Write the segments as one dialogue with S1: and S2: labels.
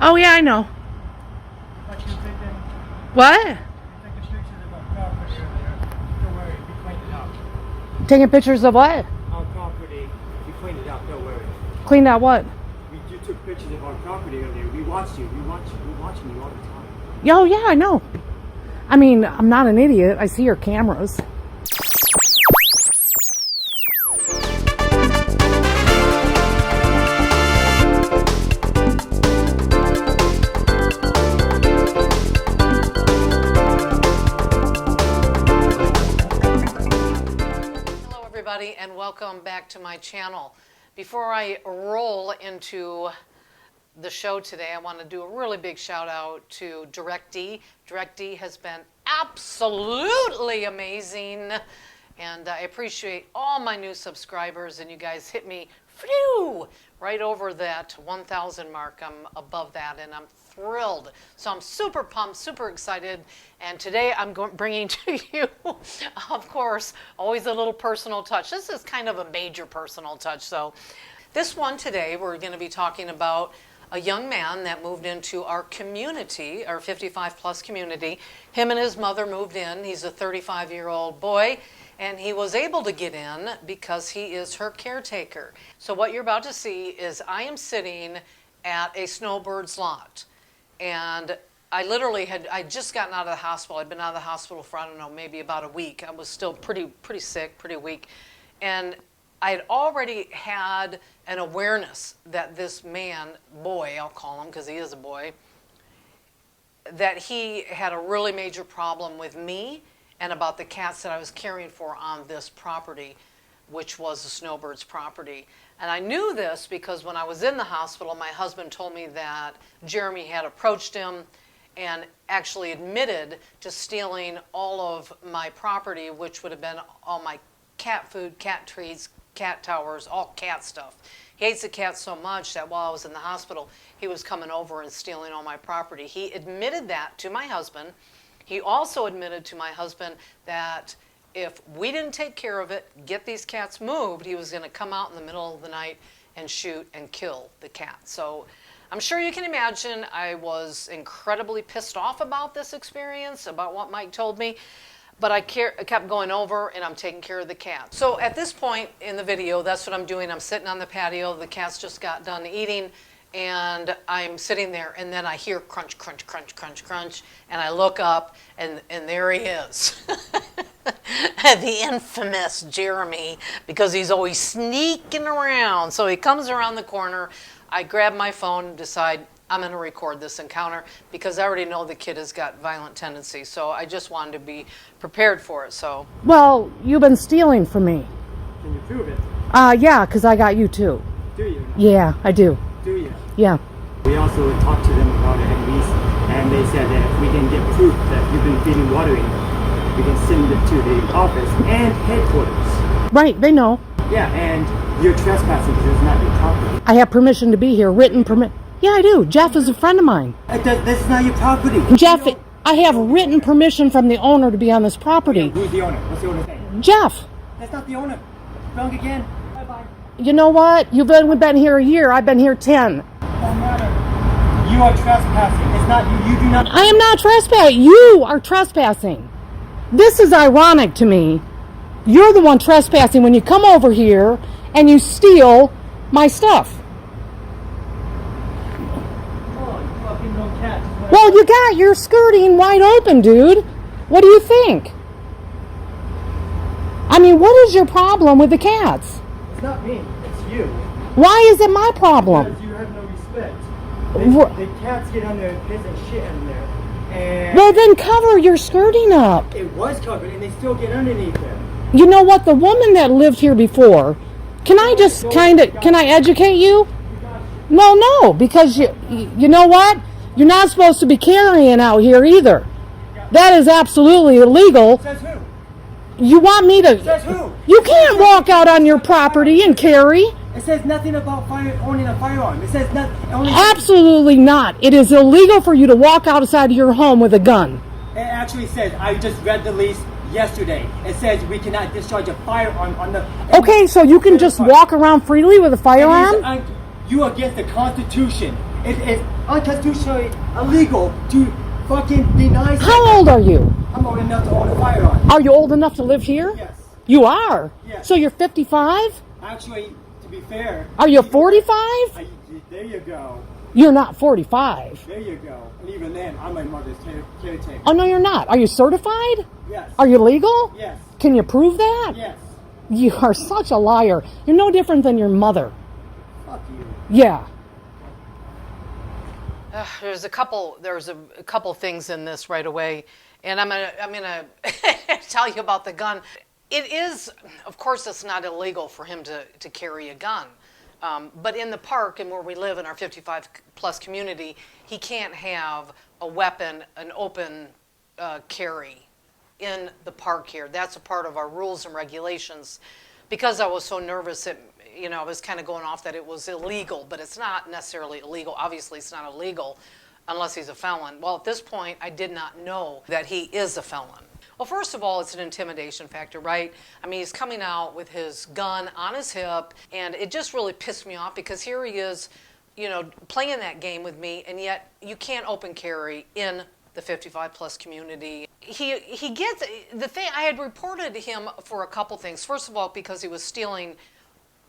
S1: Oh, yeah, I know.
S2: But you taking,
S1: What?
S2: taking pictures of our property earlier. Don't worry, we cleaned it up.
S1: Taking pictures of what?
S2: Our property, we cleaned it up, don't worry.
S1: Clean out what?
S2: You took pictures of our property earlier. We watched you. We're watching you all the time.
S1: Oh, yeah, I know. I mean, I'm not an idiot. I see your cameras. Hello, everybody, and welcome back to my channel. Before I roll into the show today, I want to do a really big shout out to DirectD. DirectD has been absolutely amazing, and I appreciate all my new subscribers, and you guys hit me right over that 1,000 mark. I'm above that, and I'm thrilled. So I'm super pumped, super excited, and today I'm bringing to you, of course, always a little personal touch. This is kind of a major personal touch. So this one today, we're going to be talking about a young man that moved into our community, our 55 plus community. Him and his mother moved in. He's a 35-year-old boy, and he was able to get in because he is her caretaker. So what you're about to see is I am sitting at a snowbird's lot, and I'd just gotten out of the hospital. I'd been out of the hospital for, I don't know, maybe about a week. I was still pretty sick, pretty weak, and I had already had an awareness that this man, boy, I'll call him because he is a boy, that he had a really major problem with me and about the cats that I was caring for on this property, which was the snowbird's property. And I knew this because when I was in the hospital, my husband told me that Jeremy had approached him and actually admitted to stealing all of my property, which would have been all my cat food, cat treats, cat towers, all cat stuff. He hates the cats so much that while I was in the hospital, he was coming over and stealing all my property. He admitted that to my husband. He also admitted to my husband that if we didn't take care of it, get these cats moved, he was going to come out in the middle of the night and shoot and kill the cat. So I'm sure you can imagine I was incredibly pissed off about this experience, about what Mike told me. But I kept going over, and I'm taking care of the cat. So at this point in the video, that's what I'm doing. I'm sitting on the patio. The cats just got done eating, and I'm sitting there, and then I hear crunch, crunch, crunch, crunch, crunch, and I look up, and there he is. The infamous Jeremy, because he's always sneaking around. So he comes around the corner. I grab my phone and decide I'm going to record this encounter because I already know the kid has got violent tendencies. So I just wanted to be prepared for it. So, well, you've been stealing from me.
S2: Can you prove it?
S1: Yeah, because I got you too.
S2: Do you?
S1: Yeah, I do.
S2: Do you?
S1: Yeah.
S2: We also talked to them about it at least, and they said that if we can get proof that you've been feeding watering, we can send it to the office and headquarters.
S1: Right, they know.
S2: Yeah, and you're trespassing because it's not your property.
S1: I have permission to be here, written permit. Yeah, I do. Jeff is a friend of mine.
S2: This is not your property.
S1: Jeff, I have written permission from the owner to be on this property.
S2: Who's the owner? What's the owner's name?
S1: Jeff.
S2: That's not the owner. Wrong again. Bye-bye.
S1: You know what? You've been here a year. I've been here 10.
S2: Don't matter. You are trespassing. It's not you. You do not.
S1: I am not trespassing. You are trespassing. This is ironic to me. You're the one trespassing when you come over here and you steal my stuff. Well, you got your skirting wide open, dude. What do you think? I mean, what is your problem with the cats?
S2: It's not me. It's you.
S1: Why is it my problem?
S2: Because you have no respect. The cats get on there and piss and shit in there. And
S1: well, then cover your skirting up.
S2: It was covered, and they still get underneath there.
S1: You know what? The woman that lived here before, can I educate you? No, because you know what? You're not supposed to be carrying out here either. That is absolutely illegal.
S2: Says who?
S1: You want me to?
S2: Says who?
S1: You can't walk out on your property and carry.
S2: It says nothing about owning a firearm. It says nothing.
S1: Absolutely not. It is illegal for you to walk outside of your home with a gun.
S2: It actually says, I just read the lease yesterday. It says we cannot discharge a firearm on the...
S1: Okay, so you can just walk around freely with a firearm?
S2: You are against the Constitution It's unconstitutionally illegal to fucking deny.
S3: How old are you?
S2: I'm old enough to own a firearm.
S3: Are you old enough to live here?
S2: Yes.
S3: You are?
S2: Yes.
S3: So you're 55?
S2: Actually, to be fair.
S3: Are you 45?
S2: There you go.
S3: You're not 45.
S2: There you go. And even then, I'm my mother's caretaker.
S3: Oh, no, you're not. Are you certified?
S2: Yes.
S3: Are you legal?
S2: Yes.
S3: Can you prove that?
S2: Yes.
S3: You are such a liar. You're no different than your mother.
S2: Fuck you.
S3: Yeah.
S1: There's a couple things in this right away, and I'm gonna tell you about the gun. It is, of course, it's not illegal for him to carry a gun, but in the park and where we live in our 55 plus community, he can't have a weapon, an open carry in the park here. That's a part of our rules and regulations. Because I was so nervous, I was kind of going off that it was illegal, but it's not necessarily illegal. Obviously, it's not illegal unless he's a felon. Well, at this point, I did not know that he is a felon. Well, first of all, it's an intimidation factor, right? I mean, he's coming out with his gun on his hip, and it just really pissed me off because here he is, playing that game with me, and yet you can't open carry in the 55 plus community. He gets the thing. I had reported him for a couple things. First of all, because he was stealing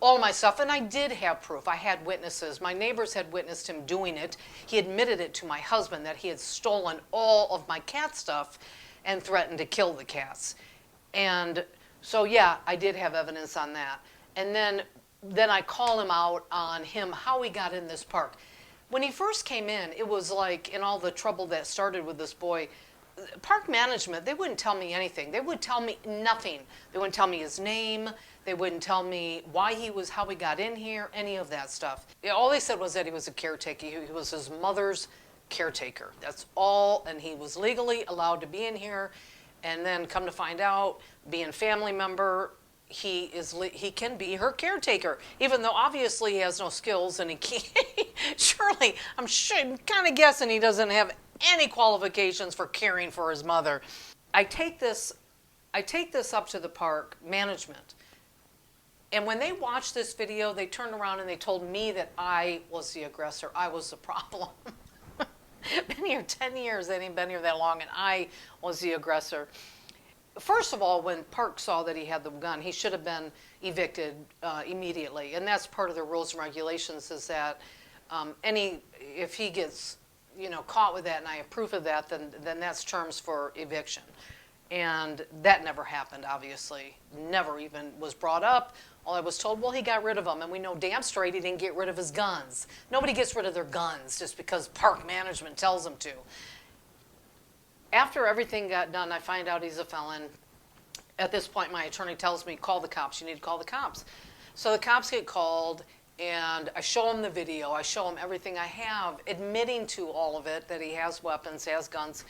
S1: all my stuff, and I did have proof. I had witnesses. My neighbors had witnessed him doing it. He admitted it to my husband that he had stolen all of my cat stuff and threatened to kill the cats. And so yeah, I did have evidence on that. And then I call him out on how he got in this park. When he first came in, it was like in all the trouble that started with this boy, park management, they wouldn't tell me anything. They would tell me nothing. They wouldn't tell me his name. They wouldn't tell me how he got in here, any of that stuff. All they said was that he was a caretaker. He was his mother's caretaker. That's all, and he was legally allowed to be in here. And then come to find out, being family member, he can be her caretaker, even though obviously he has no skills and he can't. Surely, I'm kind of guessing he doesn't have any qualifications for caring for his mother. I take this up to the park management, and when they watched this video, they turned around and they told me that I was the aggressor. I was the problem. Been here 10 years. They ain't been here that long, and I was the aggressor. First of all, when Park saw that he had the gun, he should have been evicted immediately. And that's part of the rules and regulations is that if he gets caught with that and I approve of that, then that's terms for eviction. And that never happened, obviously. Never even was brought up. All I was told, well, he got rid of them. And we know damn straight he didn't get rid of his guns. Nobody gets rid of their guns just because park management tells them to. After everything got done, I find out he's a felon. At this point, my attorney tells me, call the cops. You need to call the cops. So the cops get called, and I show him the video. I show him everything I have, admitting to all of it, that he has weapons, has guns,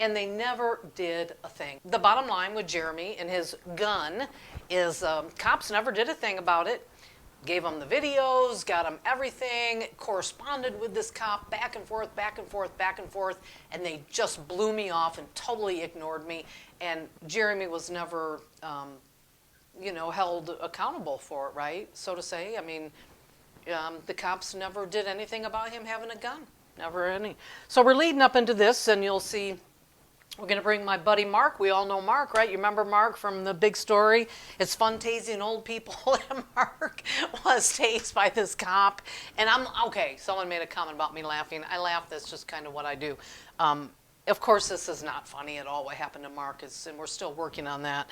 S1: and they never did a thing. The bottom line with Jeremy and his gun is cops never did a thing about it. Gave him the videos, got him everything, corresponded with this cop back and forth, back and forth, back and forth, and they just blew me off and totally ignored me. And Jeremy was never, held accountable for it, right? So to say. I mean, the cops never did anything about him having a gun. Never any. So we're leading up into this, and you'll see. We're going to bring my buddy Mark. We all know Mark, right? You remember Mark from the big story? It's fun tasing old people. And Mark was tased by this cop. And someone made a comment about me laughing. I laugh. That's just kind of what I do. Of course, this is not funny at all what happened to Mark, and we're still working on that.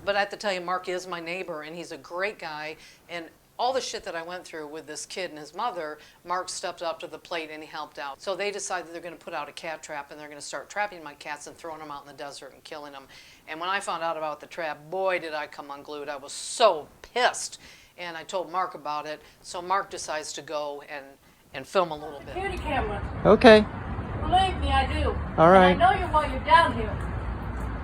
S1: But I have to tell you, Mark is my neighbor, and he's a great guy. And all the shit that I went through with this kid and his mother, Mark stepped up to the plate and he helped out. So they decided they're going to put out a cat trap and they're going to start trapping my cats and throwing them out in the desert and killing them. And when I found out about the trap, boy, did I come unglued. I was so pissed. And I told Mark about it. So Mark decides to go and film a little bit.
S4: Security camera.
S3: Okay.
S4: Believe me, I do.
S3: All right.
S4: And I know you're while you're down here.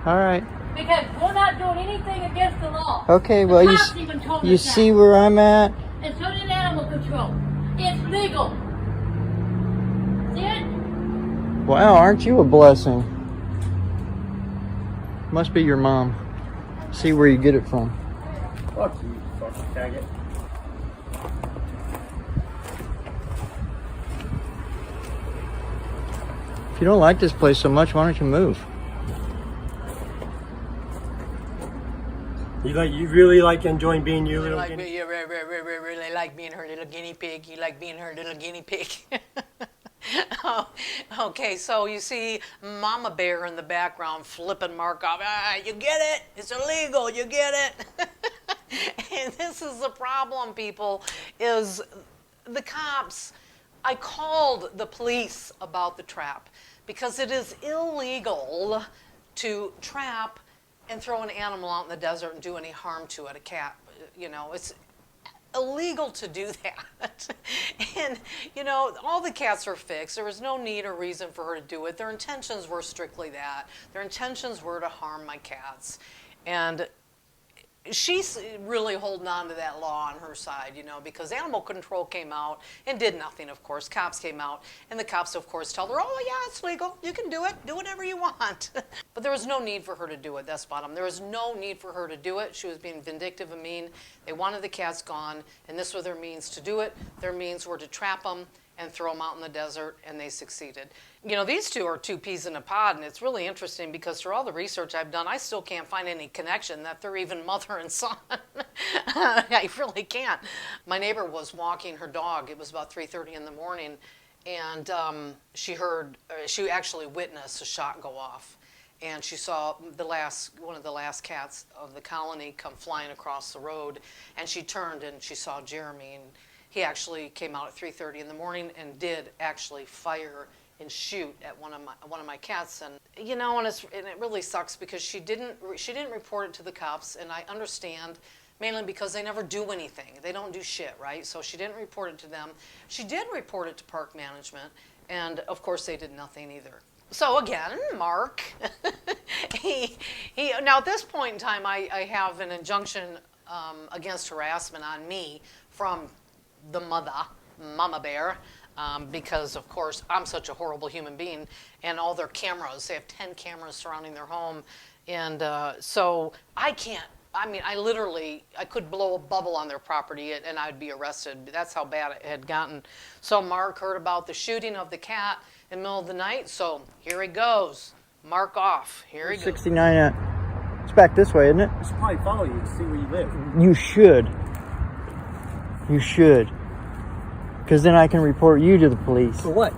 S3: All right.
S4: Because we're not doing anything against the law.
S3: Okay,
S4: The
S3: well,
S4: cops even told
S3: you
S4: us that.
S3: see where I'm at?
S4: And so did animal control. It's legal. See it?
S3: Wow, aren't you a blessing? Must be your mom. See where you get it from.
S2: Fuck you, fucking faggot.
S5: If you don't like this place so much, why don't you move?
S2: You really like enjoying being you, little
S1: Like,
S2: guinea?
S1: you really like being her little guinea pig. You like being her little guinea pig. Oh, okay, so you see Mama Bear in the background flipping Mark off. Ah, you get it? It's illegal. You get it? And this is the problem, people, is the cops. I called the police about the trap because it is illegal to trap and throw an animal out in the desert and do any harm to it, a cat. You know, it's illegal to do that. And, you know, all the cats were fixed. There was no need or reason for her to do it. Their intentions were strictly that. Their intentions were to harm my cats. And she's really holding on to that law on her side, you know, because animal control came out and did nothing, of course. Cops came out, and the cops, of course, tell her, oh, yeah, it's legal. You can do it. Do whatever you want. But there was no need for her to do it. That's bottom. There was no need for her to do it. She was being vindictive and mean. They wanted the cats gone, and this were their means to do it. Their means were to trap them and throw them out in the desert, and they succeeded. You know, these two are two peas in a pod, and it's really interesting because through all the research I've done, I still can't find any connection that they're even mother and son. I really can't. My neighbor was walking her dog. It was about 3:30 in the morning, and she actually witnessed a shot go off. And she saw one of the last cats of the colony come flying across the road, and she turned and she saw Jeremy, and he actually came out at 3:30 in the morning and did actually fire and shoot at one of my cats. And you know, and it really sucks because she didn't report it to the cops, and I understand, mainly because they never do anything. They don't do shit, right? So she didn't report it to them. She did report it to park management, and of course they did nothing either. So again, Mark, now at this point in time, I have an injunction against harassment on me from the Mama Bear, because of course I'm such a horrible human being, and all their cameras, they have 10 cameras surrounding their home, and so I can't, I mean, I could blow a bubble on their property and I'd be arrested. That's how bad it had gotten. So Mark heard about the shooting of the cat in the middle of the night, so here he goes. Mark off, here he goes.
S5: 69 it's back this way, isn't it?
S2: I should probably follow you to see where you live.
S5: You should. You should. Because then I can report you to the police.
S2: For what?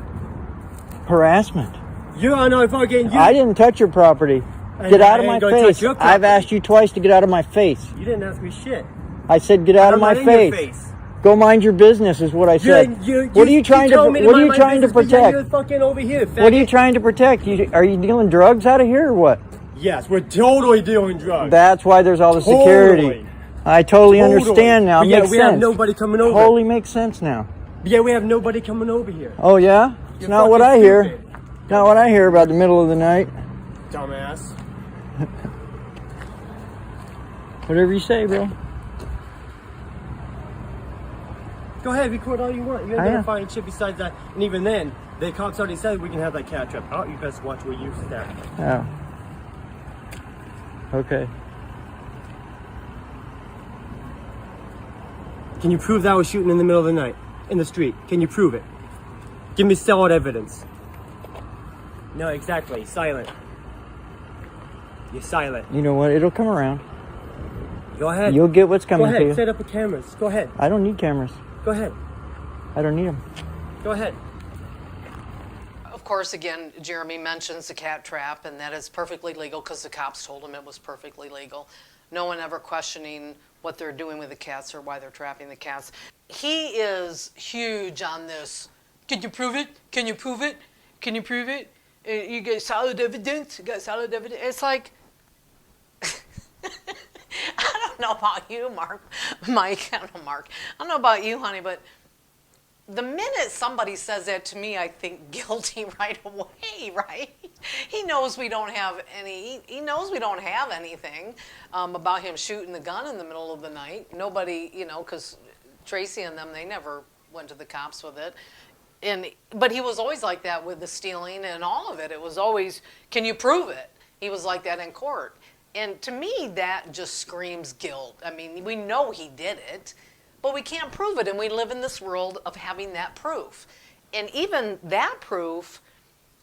S5: Harassment.
S2: You are not fucking you.
S5: I didn't touch your property. Get out of my face. I've asked you twice to get out of my face.
S2: You didn't ask me shit.
S5: I said get out of my face. Go mind your business is what I said. What are you trying to protect?
S2: You're fucking over here, faggot.
S5: What are you trying to protect? Are you dealing drugs out of here or what?
S2: Yes, we're totally dealing drugs.
S5: That's why there's all the security. I totally understand now. It makes
S2: we
S5: sense.
S2: have nobody coming over.
S5: Totally makes sense now.
S2: Yeah, we have nobody coming over here.
S5: Oh yeah? It's not what I hear. Not what I hear about the middle of the night.
S2: Dumbass.
S5: Whatever you say, bro.
S2: Go ahead, record all you want. You ain't gonna find shit besides that. And even then, the cops already said we can have that cat trap out. You best watch where you step.
S5: Oh. Okay.
S2: Can you prove that I was shooting in the middle of the night? In the street? Can you prove it? Give me solid evidence. No, exactly. Silent. You're silent.
S5: You know what? It'll come around.
S2: Go ahead.
S5: You'll get what's coming
S2: to you.
S5: to you.
S2: Set up the cameras. Go ahead.
S5: I don't need cameras.
S2: Go ahead.
S5: I don't need them.
S2: Go ahead.
S1: Of course, again, Jeremy mentions the cat trap, and that is perfectly legal because the cops told him it was perfectly legal. No one ever questioning what they're doing with the cats or why they're trapping the cats. He is huge on this. Can you prove it? Can you prove it? Can you prove it? You get solid evidence? You got solid evidence? It's like, I don't know about you, Mike, I don't know, Mark. I don't know about you, honey, but the minute somebody says that to me, I think guilty right away, right? He knows we don't have any, he knows we don't have anything about him shooting the gun in the middle of the night. Nobody, you know, because Tracy and them, they never went to the cops with it. But he was always like that with the stealing and all of it. It was always, can you prove it? He was like that in court. And to me, that just screams guilt. I mean, we know he did it, but we can't prove it. And we live in this world of having that proof. And even that proof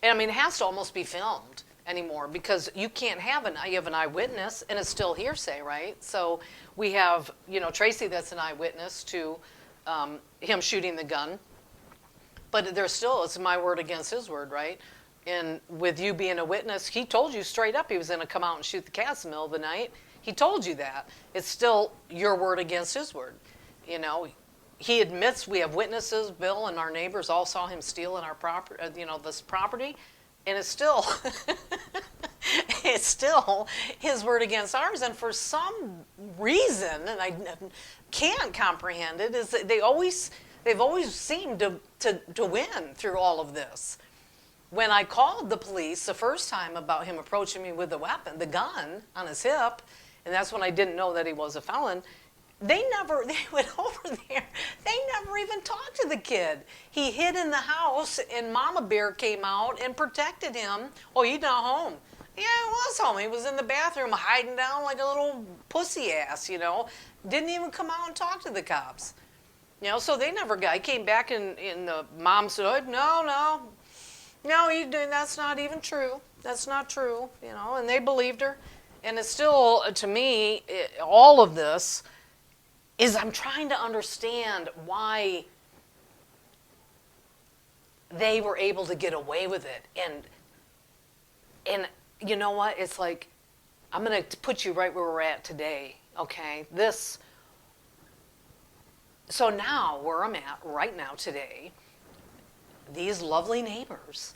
S1: And I mean, it has to almost be filmed anymore because you can't have you have an eyewitness and it's still hearsay, right? So we have, Tracy that's an eyewitness to him shooting the gun. But there's still, it's my word against his word, right? And with you being a witness, he told you straight up he was going to come out and shoot the cats in the middle of the night. He told you that. It's still your word against his word. He admits we have witnesses. Bill and our neighbors all saw him stealing our property, this property, and it's still, it's still his word against ours. And for some reason, and I can't comprehend it, is that they've always seemed to win through all of this. When I called the police the first time about him approaching me with the weapon, the gun on his hip, and that's when I didn't know that he was a felon, they went over there. They never even talked to the kid. He hid in the house and Mama Bear came out and protected him. Oh, he's not home. Yeah, he was home. He was in the bathroom hiding down like a little pussy ass, Didn't even come out and talk to the cops. So they never got, he came back and the mom said, no, that's not even true. That's not true, and they believed her. And it's still, to me, all of this is I'm trying to understand why they were able to get away with it. And you know what? It's like, I'm going to put you right where we're at today, okay? So now, where I'm at right now today, these lovely neighbors,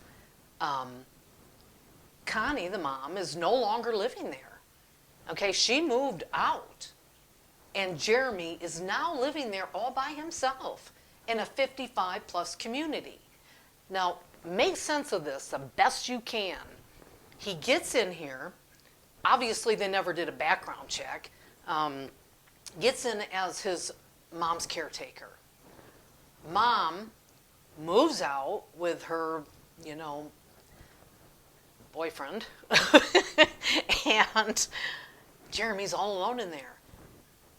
S1: Connie, the mom, is no longer living there. Okay, she moved out. And Jeremy is now living there all by himself in a 55-plus community. Now, make sense of this the best you can. He gets in here. Obviously, they never did a background check. Gets in as his mom's caretaker. Mom moves out with her, boyfriend. And Jeremy's all alone in there.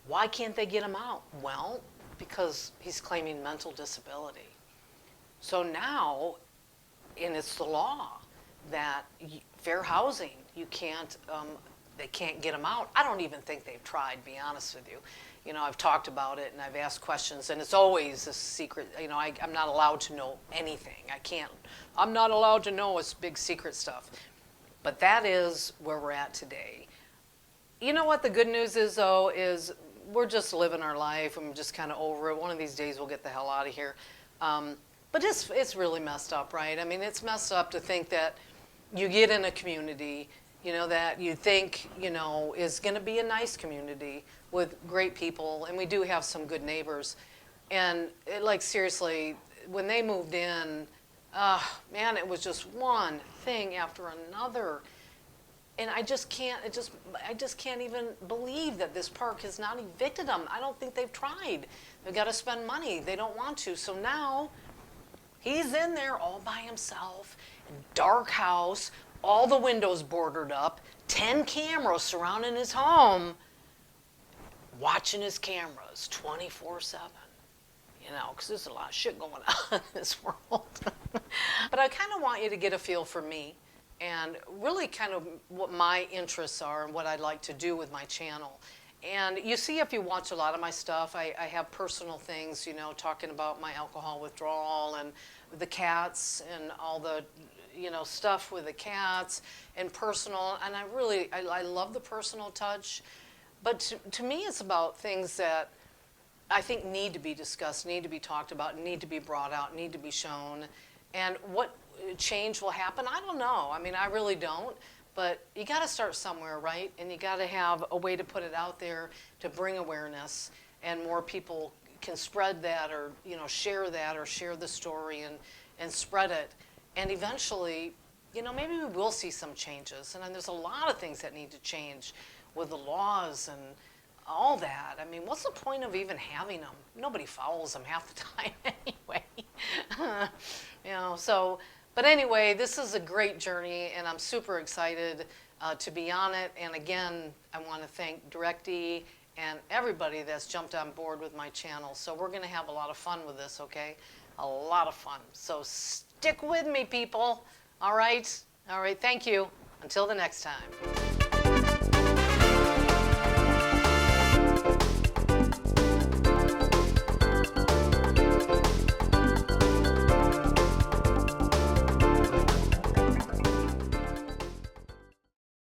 S1: Why can't they get him out? Well, because he's claiming mental disability. So now, and it's the law that fair housing, they can't get him out. I don't even think they've tried, to be honest with you. I've talked about it and I've asked questions and it's always a secret. I'm not allowed to know anything. I'm not allowed to know it's big secret stuff. But that is where we're at today. You know what the good news is, though, is we're just living our life and we're just kind of over it. One of these days we'll get the hell out of here. But it's really messed up, right? I mean, it's messed up to think that you get in a community, that you think, is going to be a nice community with great people. And we do have some good neighbors. And seriously, when they moved in, man, it was just one thing after another. And I just can't even believe that this park has not evicted them. I don't think they've tried. They've got to spend money. They don't want to. So now he's in there all by himself, dark house, all the windows boarded up, 10 cameras surrounding his home, watching his cameras 24/7. Because there's a lot of shit going on in this world. But I kind of want you to get a feel for me and really kind of what my interests are and what I'd like to do with my channel. And you see, if you watch a lot of my stuff, I have personal things, talking about my alcohol withdrawal and the cats and all the, stuff with the cats and personal. And I love the personal touch. But to me, it's about things that I think need to be discussed, need to be talked about, need to be brought out, need to be shown. And what change will happen, I don't know. I mean, I really don't. But you got to start somewhere, right? And you got to have a way to put it out there to bring awareness, and more people can spread that, or share that, or share the story and spread it. And eventually, maybe we will see some changes. And then there's a lot of things that need to change with the laws and all that. I mean, what's the point of even having them? Nobody follows them half the time anyway. But anyway, this is a great journey, and I'm super excited to be on it. And again, I want to thank DirectD and everybody that's jumped on board with my channel. So we're going to have a lot of fun with this, okay? A lot of fun. So stick with me, people. All right. All right. Thank you. Until the next time.